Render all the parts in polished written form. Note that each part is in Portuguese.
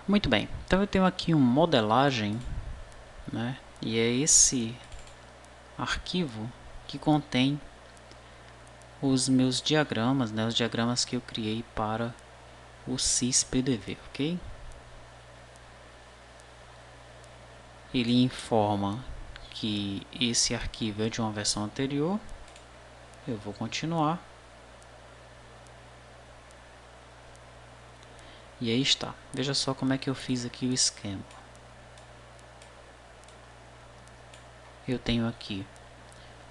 Muito bem, então eu tenho aqui uma modelagem, né? E é esse arquivo que contém os meus diagramas, né? Os diagramas que eu criei para o SysPDV, ok? Ele informa que esse arquivo é de uma versão anterior. Eu vou continuar. E aí está. Veja só como é que eu fiz aqui o esquema. Eu tenho aqui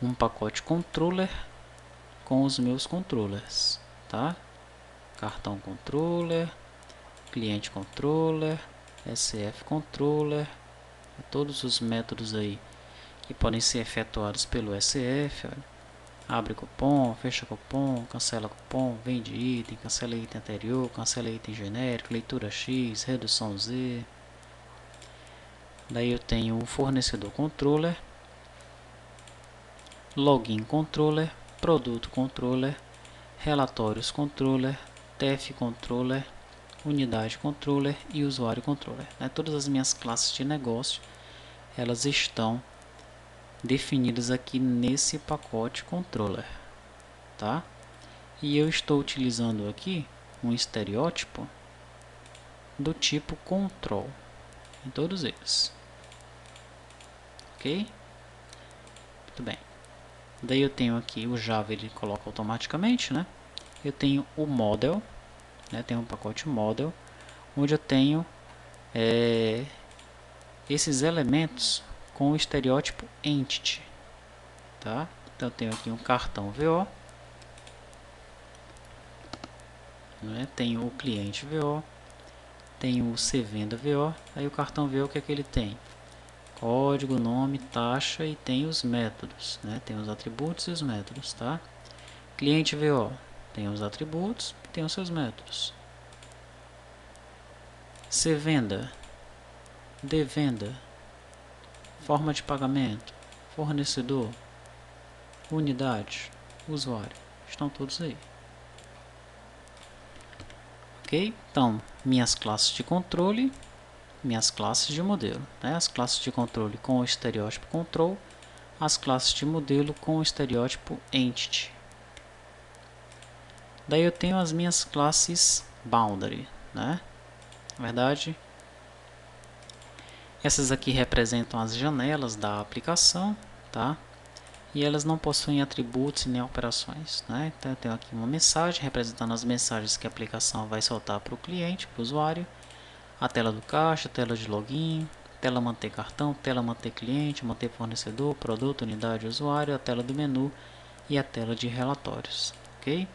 um pacote controller com os meus controllers, tá? Cartão controller, cliente controller, SF controller, todos os métodos aí que podem ser efetuados pelo SF. Olha. Abre cupom, fecha cupom, cancela cupom, vende item, cancela item anterior, cancela item genérico, leitura X, redução Z. Daí eu tenho o fornecedor controller, login controller, produto controller, relatórios controller, TF controller, unidade controller e usuário controller. Todas as minhas classes de negócio, elas estão definidas aqui nesse pacote controller, tá? E eu estou utilizando aqui um estereótipo do tipo control em todos eles, ok? Muito bem. Daí eu tenho aqui o Java, ele coloca automaticamente, né? Eu tenho o model, né? Tem um pacote model, onde eu tenho esses elementos com o estereótipo entity, tá? Então eu tenho aqui um cartão VO, né? Tenho o cliente VO, tenho o cvenda VO. Aí o cartão VO, o que é que ele tem? Código, nome, taxa e tem os métodos, né? Tem os atributos e os métodos, tá? Cliente VO tem os atributos e tem os seus métodos. Cvenda, devenda, forma de pagamento, fornecedor, unidade, usuário, estão todos aí. Ok? Então, minhas classes de controle, minhas classes de modelo, né? As classes de controle com o estereótipo control, as classes de modelo com o estereótipo entity. Daí eu tenho as minhas classes boundary, né? Na verdade, essas aqui representam as janelas da aplicação, tá? E elas não possuem atributos nem operações, né? Então eu tenho aqui uma mensagem representando as mensagens que a aplicação vai soltar para o cliente, para o usuário, a tela do caixa, a tela de login, tela manter cartão, tela manter cliente, manter fornecedor, produto, unidade, usuário, a tela do menu e a tela de relatórios, ok?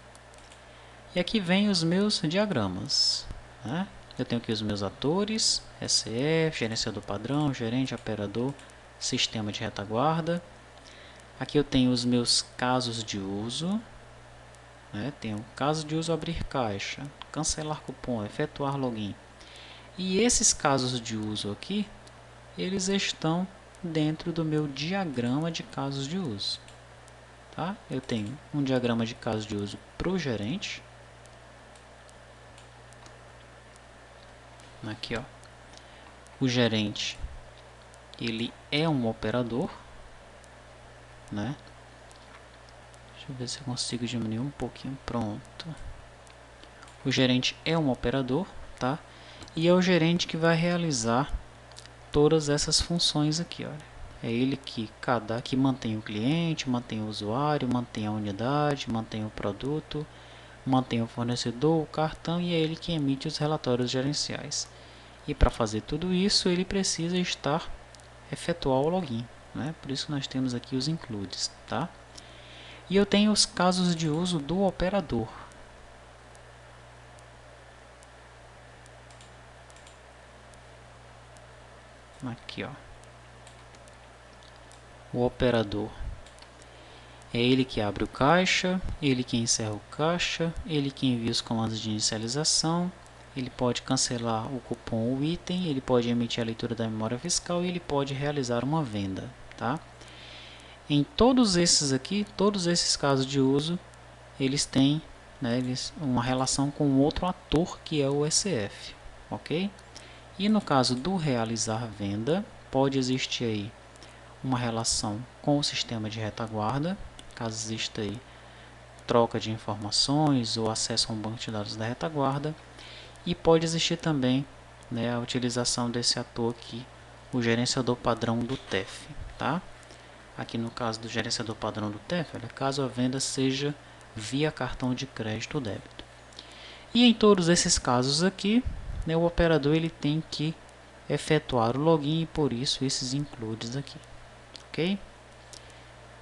E aqui vem os meus diagramas, né? Eu tenho aqui os meus atores, SF, gerenciador padrão, gerente, operador, sistema de retaguarda. Aqui eu tenho os meus casos de uso, né? Tenho caso de uso abrir caixa, cancelar cupom, efetuar login. E esses casos de uso aqui, eles estão dentro do meu diagrama de casos de uso, tá? Eu tenho um diagrama de casos de uso para o gerente. Aqui, ó. O gerente, ele é um operador, né? Deixa eu ver se eu consigo diminuir um pouquinho. Pronto. O gerente é um operador, tá? E é o gerente que vai realizar todas essas funções aqui, olha. É ele que mantém o cliente, mantém o usuário, mantém a unidade, mantém o produto, mantém o fornecedor, o cartão, e é ele que emite os relatórios gerenciais. E para fazer tudo isso, ele precisa efetuar o login, né? Por isso que nós temos aqui os includes, tá? E eu tenho os casos de uso do operador. Aqui, ó. O operador é ele que abre o caixa, ele que encerra o caixa, ele que envia os comandos de inicialização, ele pode cancelar o cupom ou item, ele pode emitir a leitura da memória fiscal e ele pode realizar uma venda, tá? Em todos esses aqui, todos esses casos de uso, eles têm, né, uma relação com outro ator que é o SF, ok? E no caso do realizar venda, pode existir aí uma relação com o sistema de retaguarda, caso exista aí troca de informações ou acesso a um banco de dados da retaguarda, e pode existir também, né, a utilização desse ator aqui, o gerenciador padrão do TEF, tá? Aqui no caso do gerenciador padrão do TEF, olha, caso a venda seja via cartão de crédito ou débito. E em todos esses casos aqui, né, o operador ele tem que efetuar o login e por isso esses includes aqui, ok?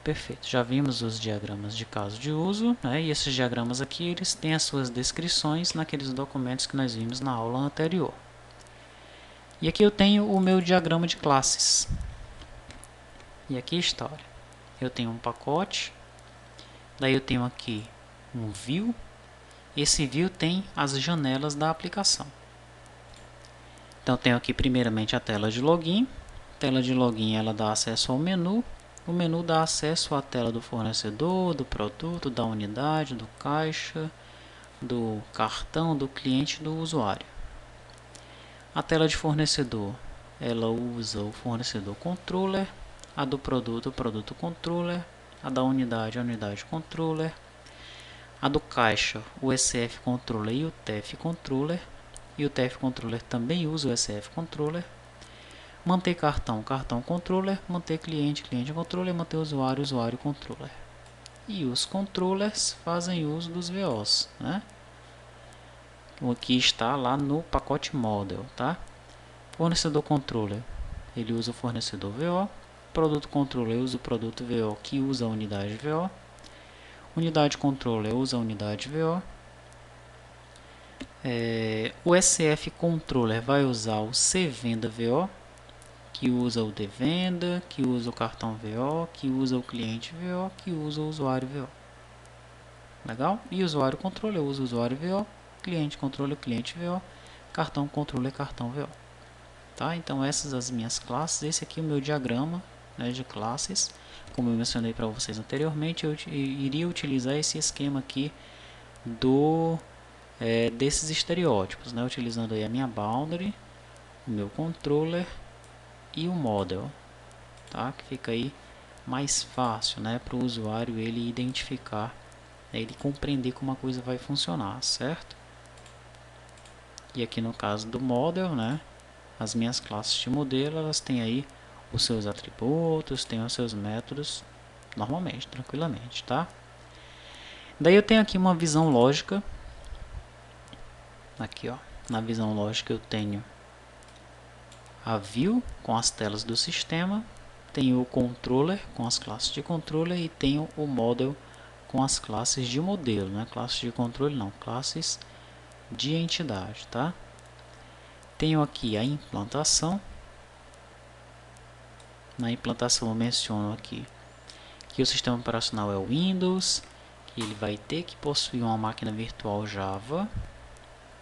Perfeito, já vimos os diagramas de caso de uso, né, e esses diagramas aqui eles têm as suas descrições naqueles documentos que nós vimos na aula anterior. E aqui eu tenho o meu diagrama de classes. E aqui está, olha, eu tenho um pacote, daí eu tenho aqui um view, esse view tem as janelas da aplicação. Então eu tenho aqui primeiramente a tela de login, ela dá acesso ao menu, o menu dá acesso à tela do fornecedor, do produto, da unidade, do caixa, do cartão, do cliente e do usuário. A tela de fornecedor, ela usa o fornecedor controller, a do produto, o produto controller, a da unidade, a unidade controller, a do caixa, o SF controller e o TF controller, e o TF controller também usa o SF controller. Manter cartão, cartão controller, manter cliente, cliente controller, manter usuário, usuário controller. E os controllers fazem uso dos VOs, né? O que está lá no pacote model, tá? Fornecedor controller, ele usa o fornecedor VO. Produto controller usa o produto VO que usa a unidade VO. Unidade controller usa a unidade VO. O SF controller vai usar o CVenda VO, que usa o devenda, que usa o cartão VO, que usa o cliente VO, que usa o usuário VO. Legal? E o usuário controller usa o usuário VO, cliente controller, cliente VO, cartão controller, cartão VO. Tá? Então essas as minhas classes, esse aqui é o meu diagrama, né, de classes. Como eu mencionei para vocês anteriormente, eu iria utilizar esse esquema aqui desses estereótipos, né, utilizando aí a minha boundary, o meu controller e o model, tá? Que fica aí mais fácil, né, para o usuário ele identificar, né, ele compreender como a coisa vai funcionar, certo? E aqui no caso do model, né, as minhas classes de modelo, elas têm aí os seus atributos, têm os seus métodos, normalmente, tranquilamente, tá? Daí eu tenho aqui uma visão lógica, aqui ó, na visão lógica eu tenho a view com as telas do sistema, tenho o controller com as classes de controller e tenho o model com as classes de modelo, né? Classes de controle não, classes de entidade, tá? Tenho aqui a implantação. Na implantação eu menciono aqui que o sistema operacional é o Windows, que ele vai ter que possuir uma máquina virtual Java,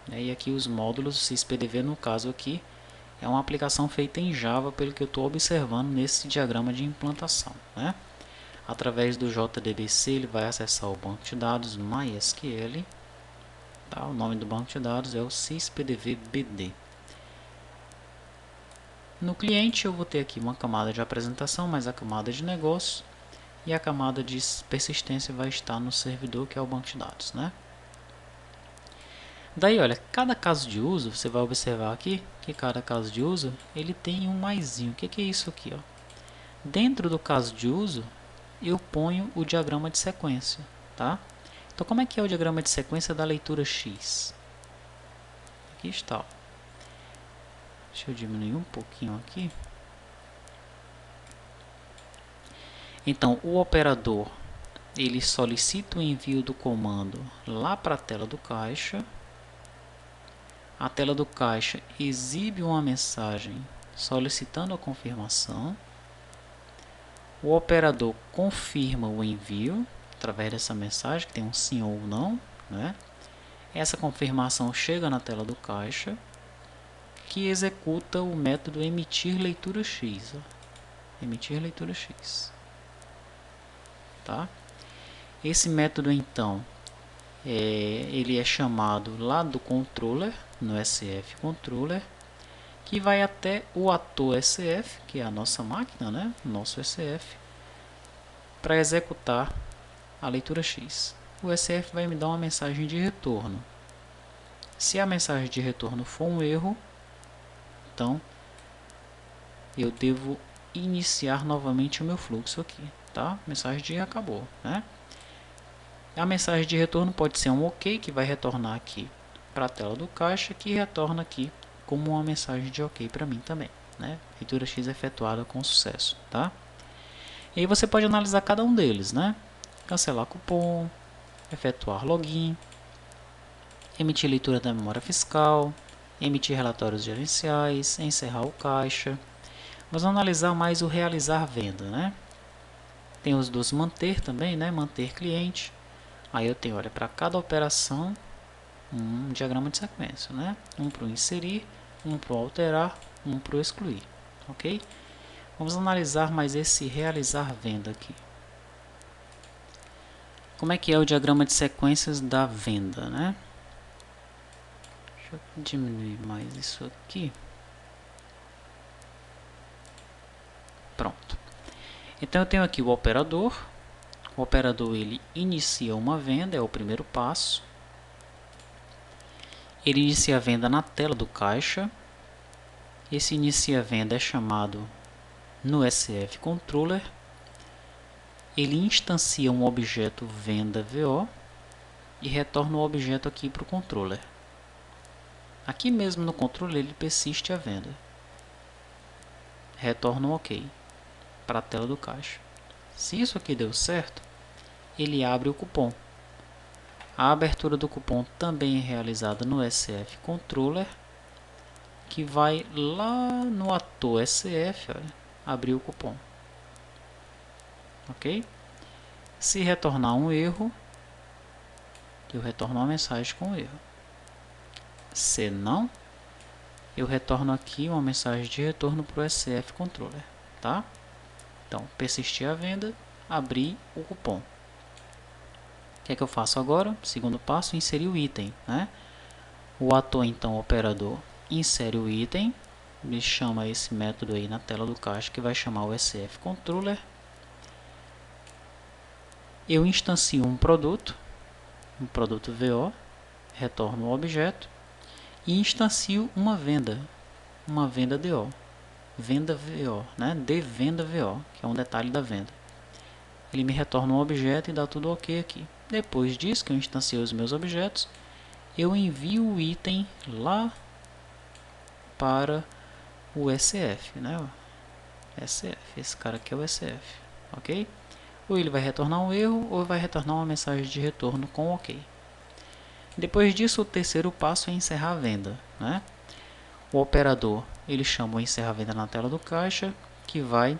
né? E aqui os módulos SysPDV, no caso aqui, é uma aplicação feita em Java, pelo que eu estou observando nesse diagrama de implantação, né? Através do JDBC ele vai acessar o banco de dados MySQL, tá? O nome do banco de dados é o SysPDV-BD. No cliente eu vou ter aqui uma camada de apresentação, mais a camada de negócio, e a camada de persistência vai estar no servidor, que é o banco de dados, né? Daí, olha, cada caso de uso, você vai observar aqui que cada caso de uso ele tem um maisinho. O que é isso aqui, ó? Dentro do caso de uso, eu ponho o diagrama de sequência, tá? Então, como é que é o diagrama de sequência da leitura X? Aqui está, ó. Deixa eu diminuir um pouquinho aqui. Então, o operador ele solicita o envio do comando lá para a tela do caixa. A tela do caixa exibe uma mensagem solicitando a confirmação. O operador confirma o envio através dessa mensagem, que tem um sim ou não, né? Essa confirmação chega na tela do caixa, que executa o método emitir leitura X. Ó. Emitir leitura X. Tá? Esse método, então, ele é chamado lá do controller, no SF controller, que vai até o ator SF, que é a nossa máquina, né? Nosso SF, para executar a leitura X. O SF vai me dar uma mensagem de retorno. Se a mensagem de retorno for um erro, então eu devo iniciar novamente o meu fluxo aqui, tá? Mensagem de acabou, né? A mensagem de retorno pode ser um OK, que vai retornar aqui para a tela do caixa, que retorna aqui como uma mensagem de OK para mim também, né? Leitura X efetuada com sucesso, tá? E aí você pode analisar cada um deles, né? Cancelar cupom, efetuar login, emitir leitura da memória fiscal, emitir relatórios gerenciais, encerrar o caixa. Vamos analisar mais o realizar venda, né? Tem os dos manter também, né? Manter cliente. Aí eu tenho, olha, para cada operação um diagrama de sequência, né? Um para o inserir, um para o alterar, um para o excluir, ok? Vamos analisar mais esse realizar venda aqui. Como é que é o diagrama de sequências da venda, né? Deixa eu diminuir mais isso aqui. Pronto. Então eu tenho aqui o operador. O operador ele inicia uma venda, é o primeiro passo. Ele inicia a venda na tela do caixa. Esse inicia a venda é chamado no SF Controller. Ele instancia um objeto venda VO e retorna o objeto aqui para o controller. Aqui mesmo no controller ele persiste a venda. Retorna um OK para a tela do caixa. Se isso aqui deu certo, ele abre o cupom. A abertura do cupom também é realizada no SF Controller, que vai lá no ator SF, olha, abrir o cupom. Ok? Se retornar um erro, eu retorno uma mensagem com erro. Se não, eu retorno aqui uma mensagem de retorno para o SF Controller, tá? Então, persistir a venda, abrir o cupom. O que é que eu faço agora? Segundo passo, inserir o item, né? O ator, então, o operador, insere o item, me chama esse método aí na tela do caixa, que vai chamar o SF Controller. Eu instancio um produto VO, retorno o objeto, e instancio uma venda DO, venda VO, né? De venda VO, que é um detalhe da venda. Ele me retorna um objeto e dá tudo OK aqui. Depois disso, que eu instanciei os meus objetos, eu envio o item lá para o SF, né? SF, esse cara aqui é o SF, ok? Ou ele vai retornar um erro, ou vai retornar uma mensagem de retorno com OK. Depois disso, o terceiro passo é encerrar a venda, né? O operador, ele chama o encerrar a venda na tela do caixa, que vai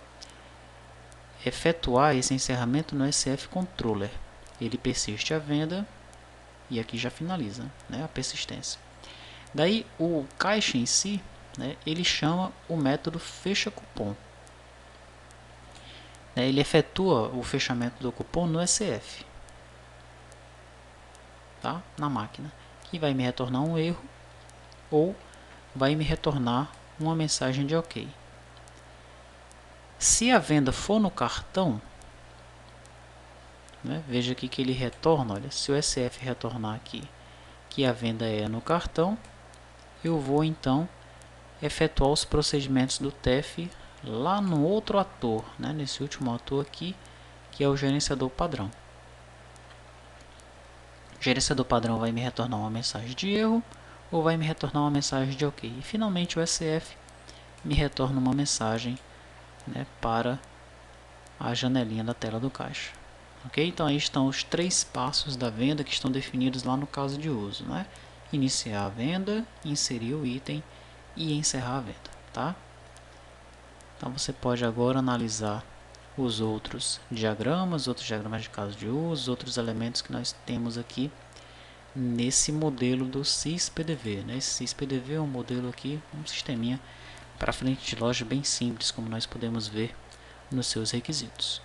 efetuar esse encerramento no SF Controller. Ele persiste a venda e aqui já finaliza, né, a persistência. Daí o caixa em si, né, ele chama o método fecha cupom. Ele efetua o fechamento do cupom no SF, tá, na máquina, que vai me retornar um erro ou vai me retornar uma mensagem de OK. Se a venda for no cartão, né, veja aqui que ele retorna, olha, se o SF retornar aqui que a venda é no cartão, eu vou então efetuar os procedimentos do TEF lá no outro ator, né, nesse último ator aqui, que é o gerenciador padrão. O gerenciador padrão vai me retornar uma mensagem de erro ou vai me retornar uma mensagem de OK. E finalmente o SF me retorna uma mensagem, né, para a janelinha da tela do caixa. Ok? Então aí estão os 3 passos da venda que estão definidos lá no caso de uso, né? Iniciar a venda, inserir o item e encerrar a venda, tá? Então você pode agora analisar os outros diagramas de caso de uso, outros elementos que nós temos aqui nesse modelo do SysPDV, né? Esse SysPDV é um modelo aqui, um sisteminha para frente de loja bem simples, como nós podemos ver nos seus requisitos.